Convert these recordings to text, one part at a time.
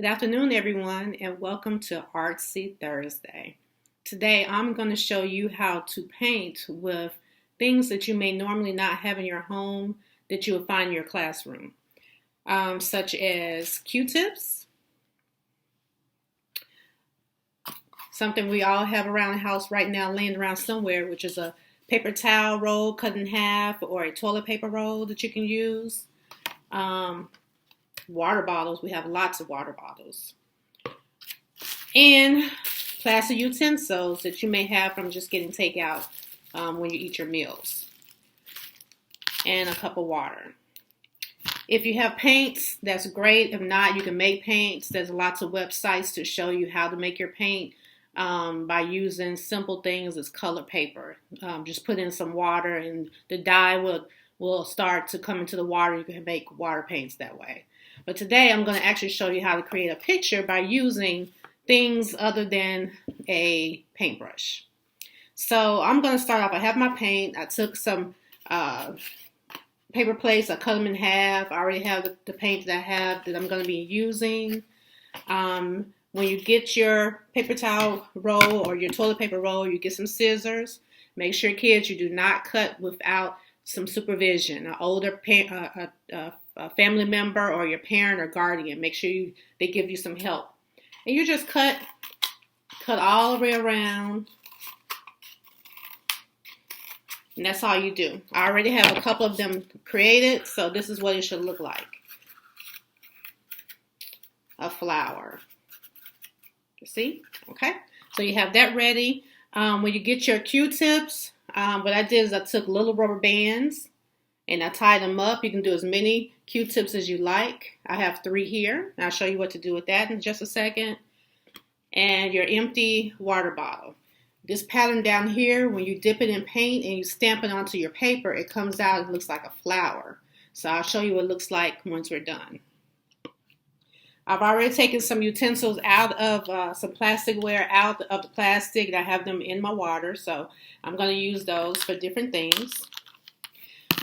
Good afternoon, everyone, and welcome to Artsy Thursday. Today, I'm going to show you how to paint with things that you may normally not have in your home that you will find in your classroom, such as Q-tips, something we all have around the house right now laying around somewhere, which is a paper towel roll cut in half or a toilet paper roll that you can use. Water bottles. We have lots of water bottles. And plastic utensils that you may have from just getting takeout when you eat your meals. And a cup of water. If you have paints, that's great. If not, you can make paints. There's lots of websites to show you how to make your paint by using simple things as colored paper. Just put in some water and the dye will start to come into the water. You can make water paints that way. But today I'm going to actually show you how to create a picture by using things other than a paintbrush. So I'm going to start off. I have my paint. I took some paper plates. I cut them in half. I already have the paint that I have that I'm going to be using. When you get your paper towel roll or your toilet paper roll, you get some scissors. Make sure, kids, you do not cut without some supervision. An older a family member or your parent or guardian, make sure they give you some help. And you just cut all the way around. And that's all you do. I already have a couple of them created, so this is what it should look like. A flower. You see? Okay. So you have that ready. When you get your Q-tips, what I did is I took little rubber bands and I tied them up. You can do as many Q-tips as you like. I have 3 here. And I'll show you what to do with that in just a second. And your empty water bottle. This pattern down here, when you dip it in paint and you stamp it onto your paper, it comes out and looks like a flower. So I'll show you what it looks like once we're done. I've already taken some utensils out of some plasticware out of the plastic, and I have them in my water. So I'm going to use those for different things.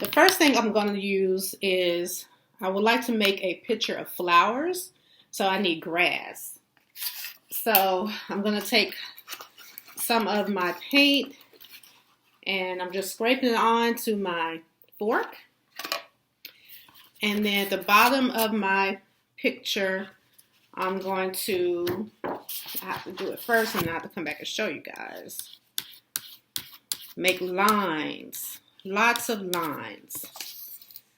The first thing I'm going to use is I would like to make a picture of flowers. So I need grass. So I'm going to take some of my paint and I'm just scraping it onto my fork. And then at the bottom of my picture, I'm going to, I have to do it first and I have to come back and show you guys. Make lines, lots of lines.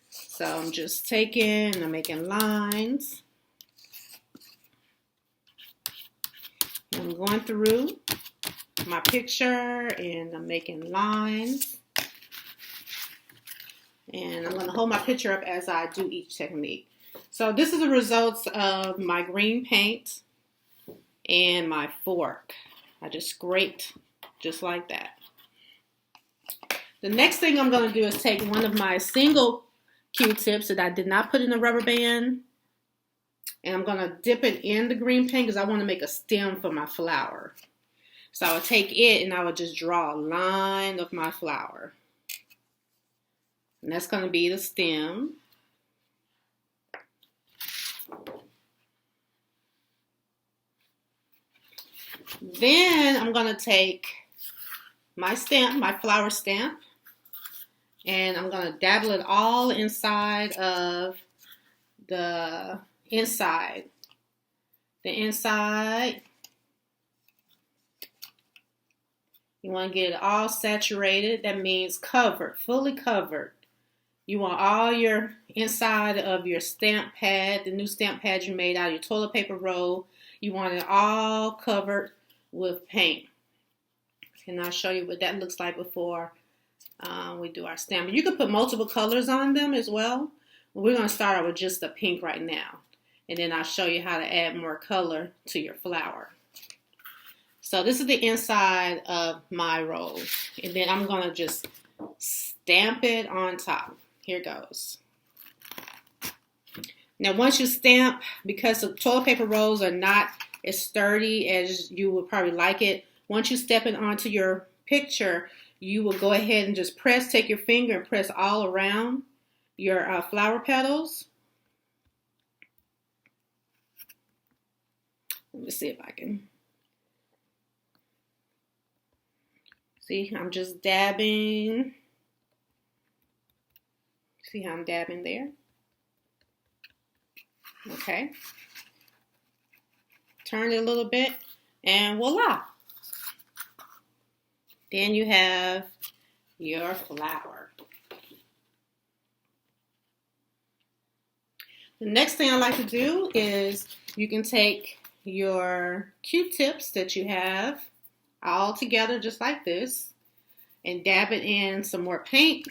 So I'm just taking and I'm making lines. I'm going through my picture and I'm making lines. And I'm going to hold my picture up as I do each technique. So this is the results of my green paint and my fork. I just scraped just like that. The next thing I'm going to do is take one of my single Q-tips that I did not put in a rubber band. And I'm going to dip it in the green paint because I want to make a stem for my flower. So I would take it and I would just draw a line of my flower. And that's going to be the stem. Then I'm going to take my stamp, my flower stamp, and I'm going to dabble it all inside of the inside. The inside. You want to get it all saturated. That means covered, fully covered. You want all your inside of your stamp pad, the new stamp pad you made out of your toilet paper roll. You want it all covered with paint. And I'll show you what that looks like before we do our stamp. You can put multiple colors on them as well. We're going to start out with just the pink right now. And then I'll show you how to add more color to your flower. So this is the inside of my roll. And then I'm going to just stamp it on top. Here goes. Now once you stamp, because the toilet paper rolls are not as sturdy as you would probably like it, once you step it onto your picture, you will go ahead and just take your finger and press all around your flower petals. me see if I can. See, I'm just dabbing. See how I'm dabbing there? Okay. Turn it a little bit, and voila. Then you have your flower. The next thing I like to do is you can take your Q-tips that you have all together just like this and dab it in some more paint.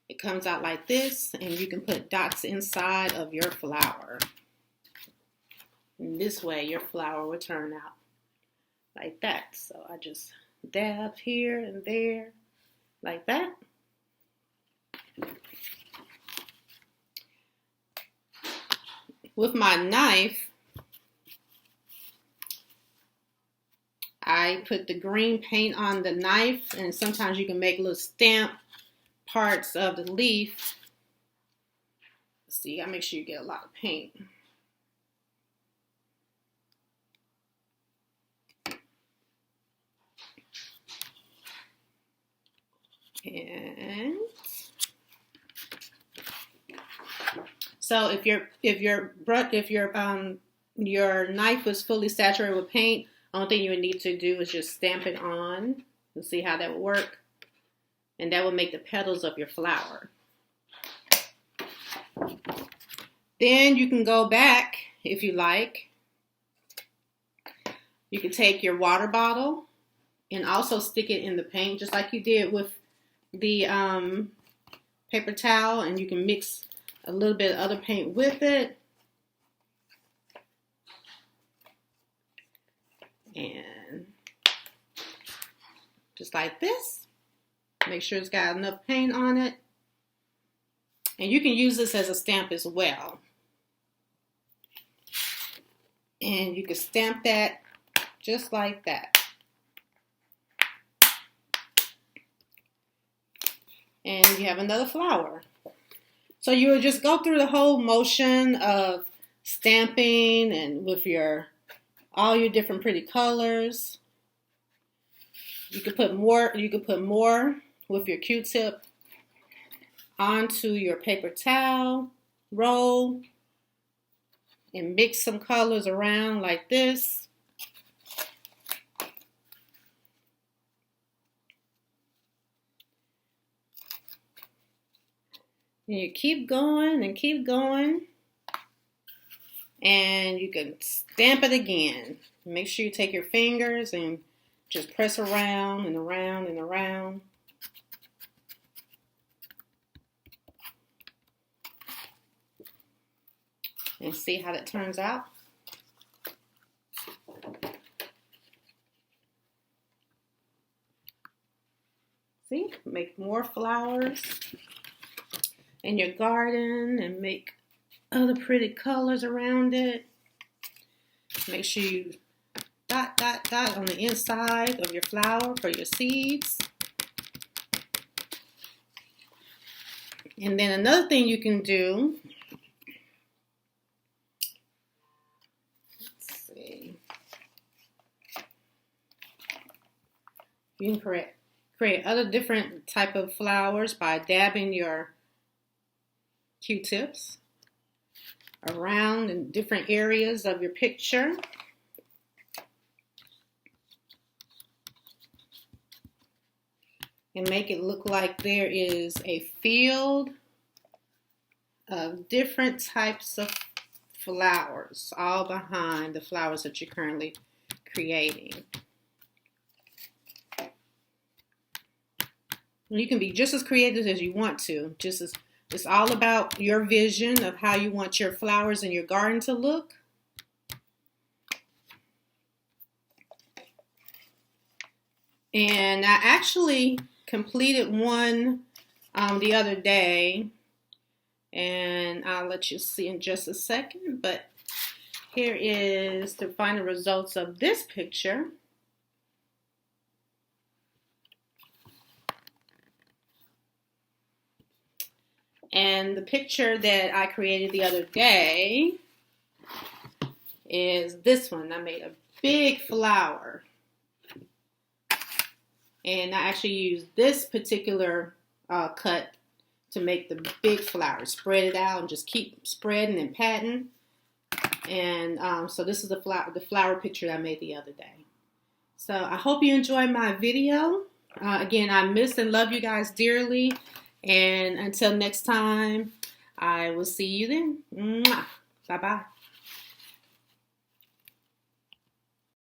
It comes out like this, and you can put dots inside of your flower. And this way your flower will turn out like that. So I just dab here and there like that. With my knife, I put the green paint on the knife, and sometimes you can make little stamp parts of the leaf. See, you gotta make sure you get a lot of paint. And so if your knife was fully saturated with paint, the only thing you would need to do is just stamp it on and see how that would work. And that will make the petals of your flower. Then you can go back if you like. You can take your water bottle and also stick it in the paint just like you did with the paper towel, and you can mix a little bit of other paint with it. And just like this. Make sure it's got enough paint on it. And you can use this as a stamp as well. And you can stamp that just like that. And you have another flower. So you would just go through the whole motion of stamping and with all your different pretty colors. You could put more with your Q-tip onto your paper towel roll and mix some colors around like this. And you keep going and keep going. And you can stamp it again. Make sure you take your fingers and just press around and around and around. And see how that turns out. See, make more flowers in your garden and make other pretty colors around it. Make sure you dot, dot, dot on the inside of your flower for your seeds. And then another thing you can do, let's see, you can create other different type of flowers by dabbing your Q-tips around in different areas of your picture. And make it look like there is a field of different types of flowers all behind the flowers that you're currently creating. And you can be just as creative as you want to. It's all about your vision of how you want your flowers in your garden to look. And I actually completed one the other day, and I'll let you see in just a second, but here is to find the results of this picture. And the picture that I created the other day is this one. I made a big flower. And I actually used this particular cut to make the big flower. Spread it out and just keep spreading and patting. And so this is the flower picture I made the other day. So I hope you enjoyed my video. Again, I miss and love you guys dearly. And until next time, I will see you then. Mwah. Bye-bye.